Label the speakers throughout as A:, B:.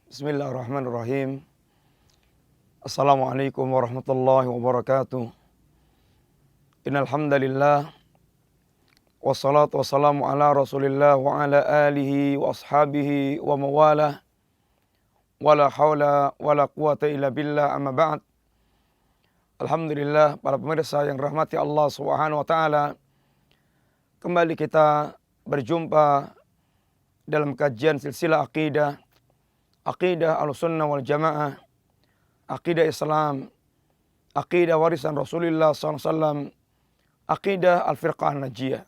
A: Bismillahirrahmanirrahim. Assalamualaikum warahmatullahi wabarakatuh. Innal hamdalillah wassalatu wassalamu ala Rasulillah wa ala alihi wa ashabihi wa mawalah. Wala haula wala quwata illa billah, amma ba'd. Alhamdulillah, para pemirsa yang rahmati Allah Subhanahu wa taala. Kembali kita berjumpa dalam kajian silsilah Aqidah Ahlussunnah wal Jamaah, Aqidah Islam, Aqidah warisan Rasulullah SAW, Aqidah Al-Firqah Najiyah.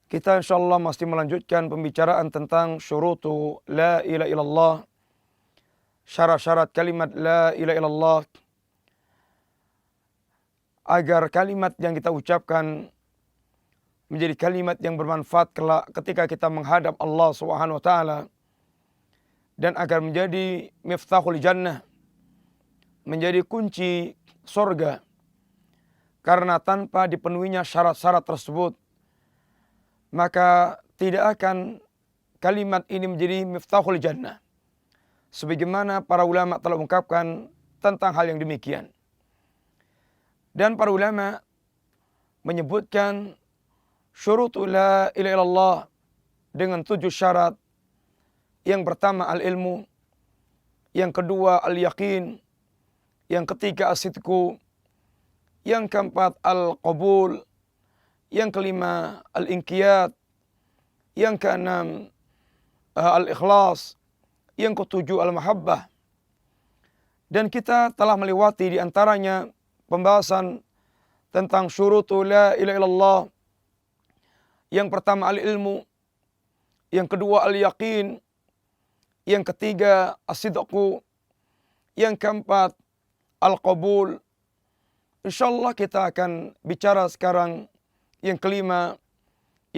A: Kita insyaallah masih melanjutkan pembicaraan tentang syurutu la ilaha illallah, syarat-syarat kalimat la ilaha illallah, agar kalimat yang kita ucapkan menjadi kalimat yang bermanfaat kelak ketika kita menghadap Allah Subhanahu wa taala, dan agar menjadi miftahul jannah, menjadi kunci surga. Karena tanpa dipenuhinya syarat-syarat tersebut, maka tidak akan kalimat ini menjadi miftahul jannah. Sebagaimana para ulama telah mengungkapkan tentang hal yang demikian. Dan para ulama menyebutkan syurutu la ilaha illallah dengan 7 syarat. Yang pertama al-ilmu, yang kedua al-yaqin, yang ketiga as-sidqu, yang keempat al-qabul, yang kelima al-inqiyad, yang keenam al-ikhlas, yang ketujuh al-mahabbah. Dan kita telah melewati di antaranya pembahasan tentang syurutu la ilaha illallah. Yang pertama al-ilmu, yang kedua al-yaqin, yang ketiga as-sidqu, yang keempat al-qabul. Insyaallah kita akan bicara sekarang yang kelima,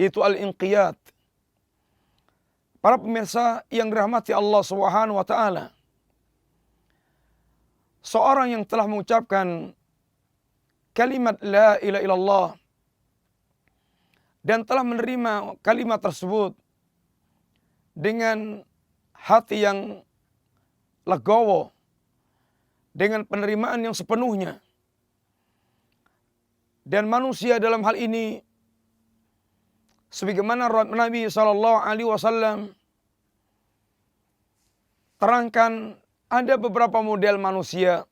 A: yaitu al-inqiyad. Para pemirsa yang dirahmati Allah Subhanahu wa taala, seorang yang telah mengucapkan kalimat la ilaha illallah dan telah menerima kalimat tersebut dengan hati yang legowo, dengan penerimaan yang sepenuhnya. Dan manusia dalam hal ini, sebagaimana Nabi SAW terangkan, ada beberapa model manusia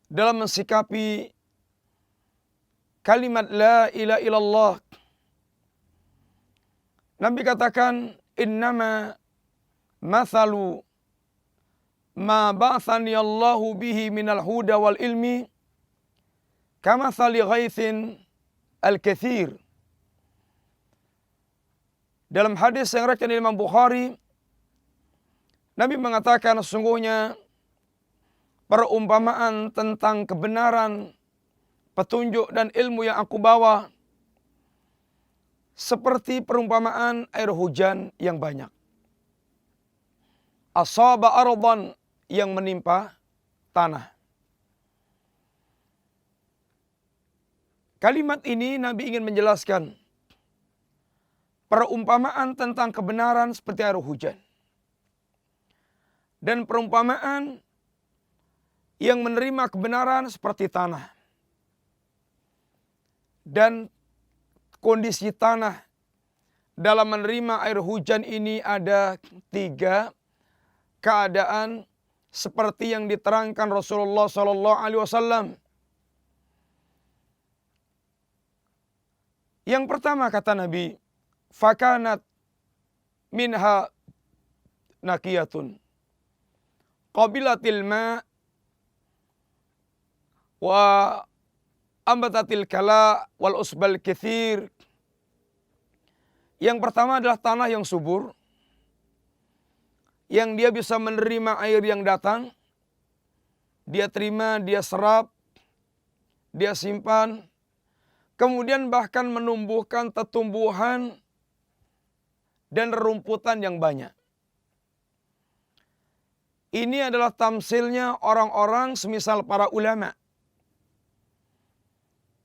A: dalam mensikapi kalimat la ilaha illallah. Nabi katakan, innama mathalu ma ba'athani Allahu bihi minal huda wal ilmi kamathali ghaithin al-kathir. Dalam hadis yang riwayatkan Imam Bukhari, Nabi mengatakan, sesungguhnya perumpamaan tentang kebenaran, petunjuk dan ilmu yang aku bawa seperti perumpamaan air hujan yang banyak. Asaba ardan, yang menimpa tanah. Kalimat ini Nabi ingin menjelaskan perumpamaan tentang kebenaran seperti air hujan, dan perumpamaan yang menerima kebenaran seperti tanah. Dan kondisi tanah dalam menerima air hujan ini ada 3 keadaan seperti yang diterangkan Rasulullah SAW. Yang pertama kata Nabi, fakanat minha nakiyatun qabilatil ma wa ambatatil kala wal usbal kathir. Yang pertama adalah tanah yang subur, yang dia bisa menerima air yang datang, dia terima, dia serap, dia simpan, kemudian bahkan menumbuhkan tetumbuhan dan rerumputan yang banyak. Ini adalah tamsilnya orang-orang semisal para ulama.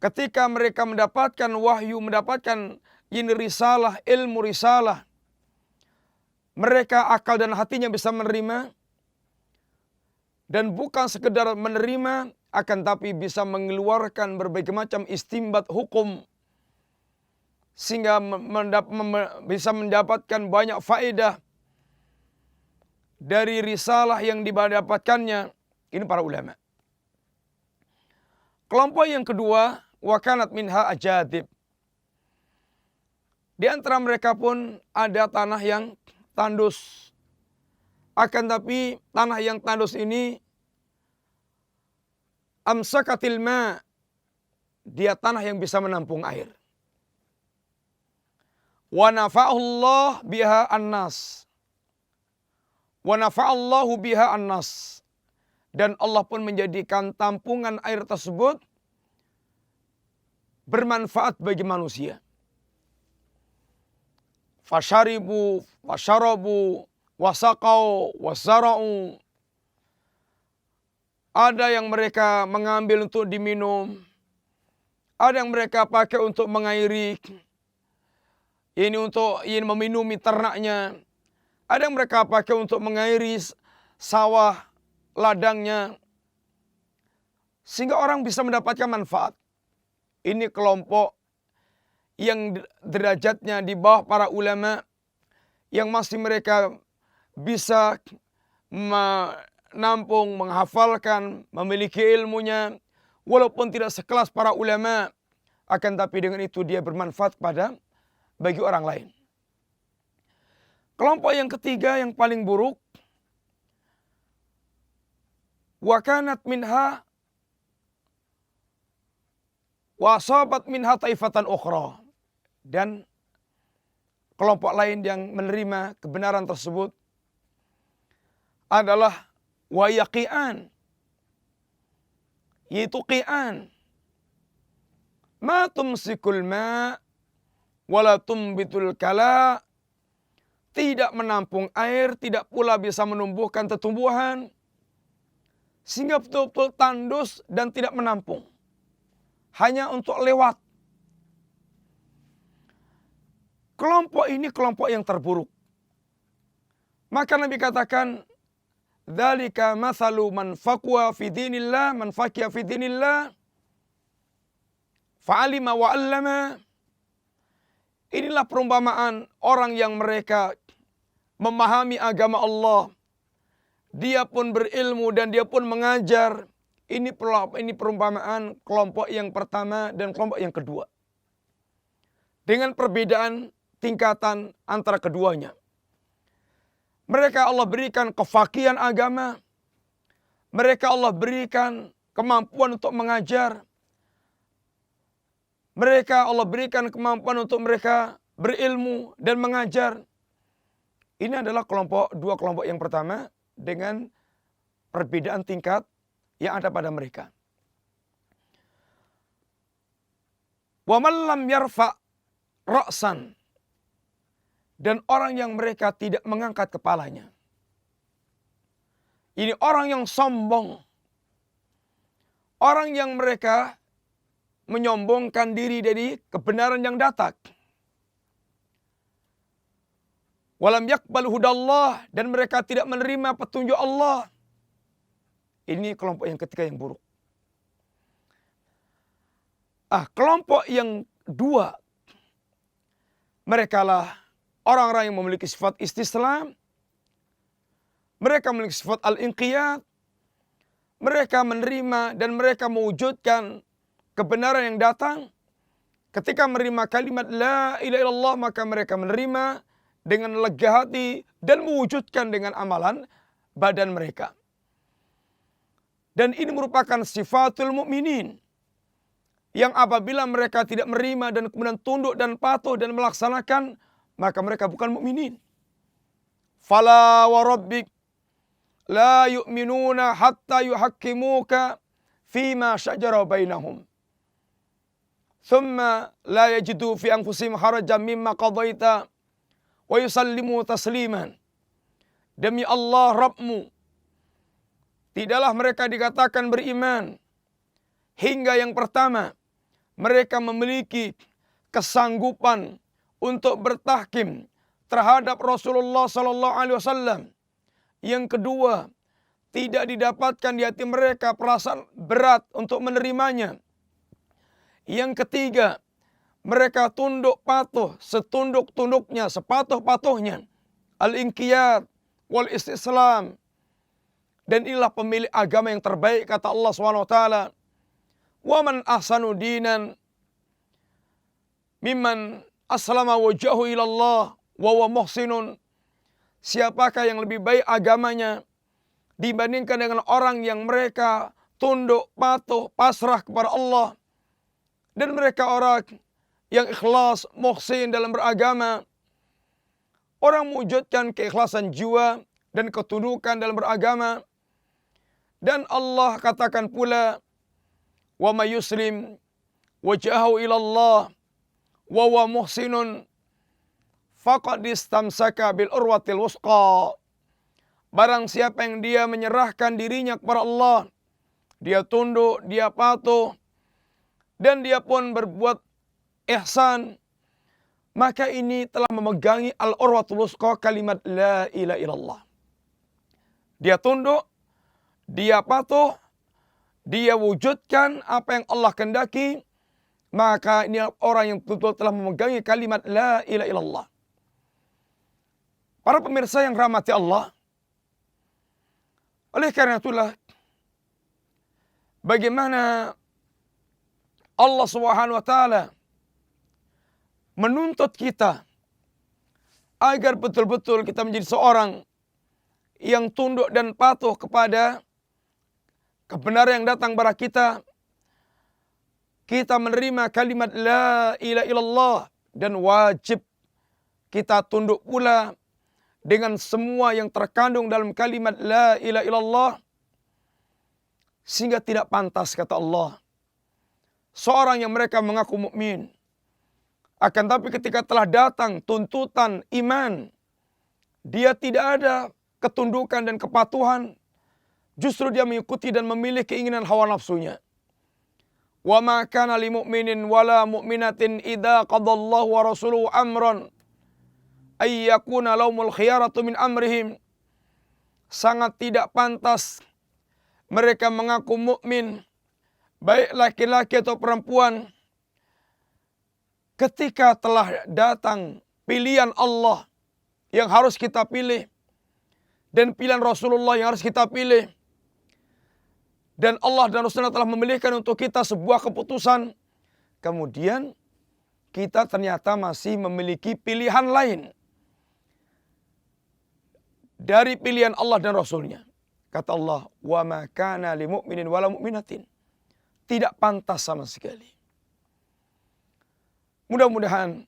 A: Ketika mereka mendapatkan wahyu, mendapatkan ini risalah, ilmu risalah, mereka akal dan hatinya bisa menerima, dan bukan sekedar menerima, akan tapi bisa mengeluarkan berbagai macam istimbat hukum, sehingga bisa mendapatkan banyak faedah dari risalah yang didapatkannya. Ini para ulama. Kelompok yang kedua, wa kanat minha ajadib. Di antara mereka pun ada tanah yang tandus. Akan tapi tanah yang tandus ini amsakatil ma, dia tanah yang bisa menampung air. Wa nafa'allah biha annas. Wa nafa'allahu biha annas. Dan Allah pun menjadikan tampungan air tersebut bermanfaat bagi manusia. Fasharibu, washarabu, wasaqau, wazara'u. Ada yang mereka mengambil untuk diminum. Ada yang mereka pakai untuk mengairi. Ini untuk meminumi ternaknya. Ada yang mereka pakai untuk mengairi sawah ladangnya. Sehingga orang bisa mendapatkan manfaat. Ini kelompok yang derajatnya di bawah para ulama, yang masih mereka bisa menampung, menghafalkan, memiliki ilmunya, walaupun tidak sekelas para ulama, akan tapi dengan itu dia bermanfaat bagi orang lain. Kelompok yang ketiga yang paling buruk, wa kanat minha wa asabat minha taifatan ukhra. Dan kelompok lain yang menerima kebenaran tersebut adalah wayaqi'an, yaitu qi'an. Ma tumsikul ma wala tumbitul kala, tidak menampung air, tidak pula bisa menumbuhkan tumbuhan, sehingga betul-betul tandus dan tidak menampung, hanya untuk lewat. Kelompok ini kelompok yang terburuk. Maka Nabi katakan, dzalika mathalu man faqwa fi dinillah, man faqiha fi dinillah, fa'alima wa 'allama. Inilah perumpamaan orang yang mereka memahami agama Allah. Dia pun berilmu dan dia pun mengajar. Ini perumpamaan kelompok yang pertama dan kelompok yang kedua. Dengan perbedaan tingkatan antara keduanya. Mereka Allah berikan kefakihan agama. Mereka Allah berikan kemampuan untuk mengajar. Mereka Allah berikan kemampuan untuk mereka berilmu dan mengajar. Ini adalah dua kelompok yang pertama dengan perbedaan tingkat yang ada pada mereka. Wa man lam yarfa ra'san, dan orang yang mereka tidak mengangkat kepalanya. Ini orang yang sombong. Orang yang mereka menyombongkan diri dari kebenaran yang datang. Walam yakbal hudallah, dan mereka tidak menerima petunjuk Allah. Ini kelompok yang ketiga yang buruk. Kelompok yang dua, mereka lah orang-orang yang memiliki sifat istislam. Mereka memiliki sifat al-inqiyad. Mereka menerima dan mereka mewujudkan kebenaran yang datang. Ketika menerima kalimat la ilaha illallah, maka mereka menerima dengan lega hati dan mewujudkan dengan amalan badan mereka. Dan ini merupakan sifatul mukminin, yang apabila mereka tidak menerima dan kemudian tunduk dan patuh dan melaksanakan, maka mereka bukan mukminin. Fala wa rabbik la yu'minuna hatta yuhakkimuka fima syajara bainahum. Thumma la yajidu fi anfusihim harajan mimma qadaita wa yusallimu tasliman. Demi Allah Rabbmu, tidaklah mereka dikatakan beriman hingga yang pertama mereka memiliki kesanggupan untuk bertahkim terhadap Rasulullah sallallahu alaihi wasallam. Yang kedua, tidak didapatkan di hati mereka perasaan berat untuk menerimanya. Yang ketiga, mereka tunduk patuh setunduk-tunduknya, sepatuh-patuhnya. Al-inqiyad wal istislam. Dan inilah pemilik agama yang terbaik, kata Allah SWT. Wa man ahsanu dinan mimman aslama wajhahu ilallah wa huwa muhsinun. Siapakah yang lebih baik agamanya dibandingkan dengan orang yang mereka tunduk, patuh, pasrah kepada Allah. Dan mereka orang yang ikhlas, muhsin dalam beragama. Orang mewujudkan keikhlasan jiwa dan ketundukan dalam beragama. Dan Allah katakan pula, wa may yuslim wajhahu ila Allah wa huwa muhsinun faqad istamsaka bil urwatil wusqa. Barang siapa yang dia menyerahkan dirinya kepada Allah, dia tunduk, dia patuh, dan dia pun berbuat ihsan, maka ini telah memegangi al-urwatul wusqa, kalimat la ilaha illallah. Dia tunduk, dia patuh, dia wujudkan apa yang Allah kehendaki, maka ini orang yang betul telah memegangi kalimat la ilaha illallah. Para pemirsa yang rahmati Allah, oleh karena itulah bagaimana Allah Subhanahu wa taala menuntut kita agar betul-betul kita menjadi seorang yang tunduk dan patuh kepada kebenaran yang datang kepada kita. Kita menerima kalimat la ilaha illallah dan wajib kita tunduk pula dengan semua yang terkandung dalam kalimat la ilaha illallah. Sehingga tidak pantas, kata Allah, seorang yang mereka mengaku mukmin, akan tapi ketika telah datang tuntutan iman, dia tidak ada ketundukan dan kepatuhan, justru dia mengikuti dan memilih keinginan hawa nafsunya. Wa ma kana lil mu'minin wala mu'minatin idza qadallahu wa rasuluhu amran ay yakuna lahumul khiyaratu min amrihim. Sangat tidak pantas mereka mengaku mukmin, baik laki-laki atau perempuan, ketika telah datang pilihan Allah yang harus kita pilih dan pilihan Rasulullah yang harus kita pilih, dan Allah dan Rasulullah telah memilihkan untuk kita sebuah keputusan, kemudian kita ternyata masih memiliki pilihan lain dari pilihan Allah dan Rasulnya. Kata Allah, wa ma kana lil mu'minin wala mu'minatin. Tidak pantas sama sekali. Mudah-mudahan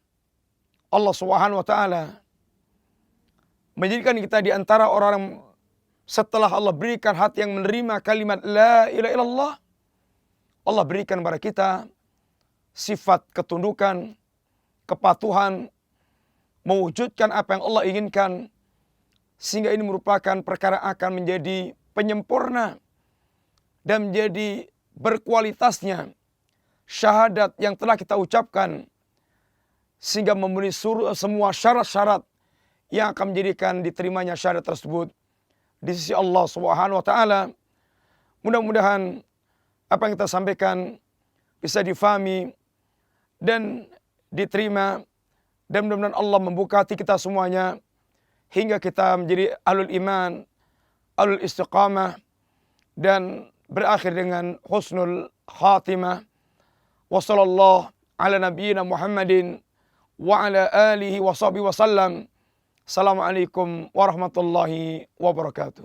A: Allah Subhanahu wa taala menjadikan kita di antara orang setelah Allah berikan hati yang menerima kalimat la ilaha illallah, Allah berikan kepada kita sifat ketundukan, kepatuhan, mewujudkan apa yang Allah inginkan, sehingga ini merupakan perkara akan menjadi penyempurna dan menjadi berkualitasnya syahadat yang telah kita ucapkan, sehingga memenuhi semua syarat-syarat yang akan menjadikan diterimanya syahadat tersebut di sisi Allah Subhanahu wa taala. Mudah-mudahan apa yang kita sampaikan bisa difahami dan diterima, dan mudah-mudahan Allah membuka hati kita semuanya hingga kita menjadi ahlul iman, ahlul istiqamah, dan berakhir dengan husnul khatimah. Wa sallallahu ala nabiyyina Muhammadin wa ala alihi wa sahbihi wa sallam. Assalamualaikum warahmatullahi wabarakatuh.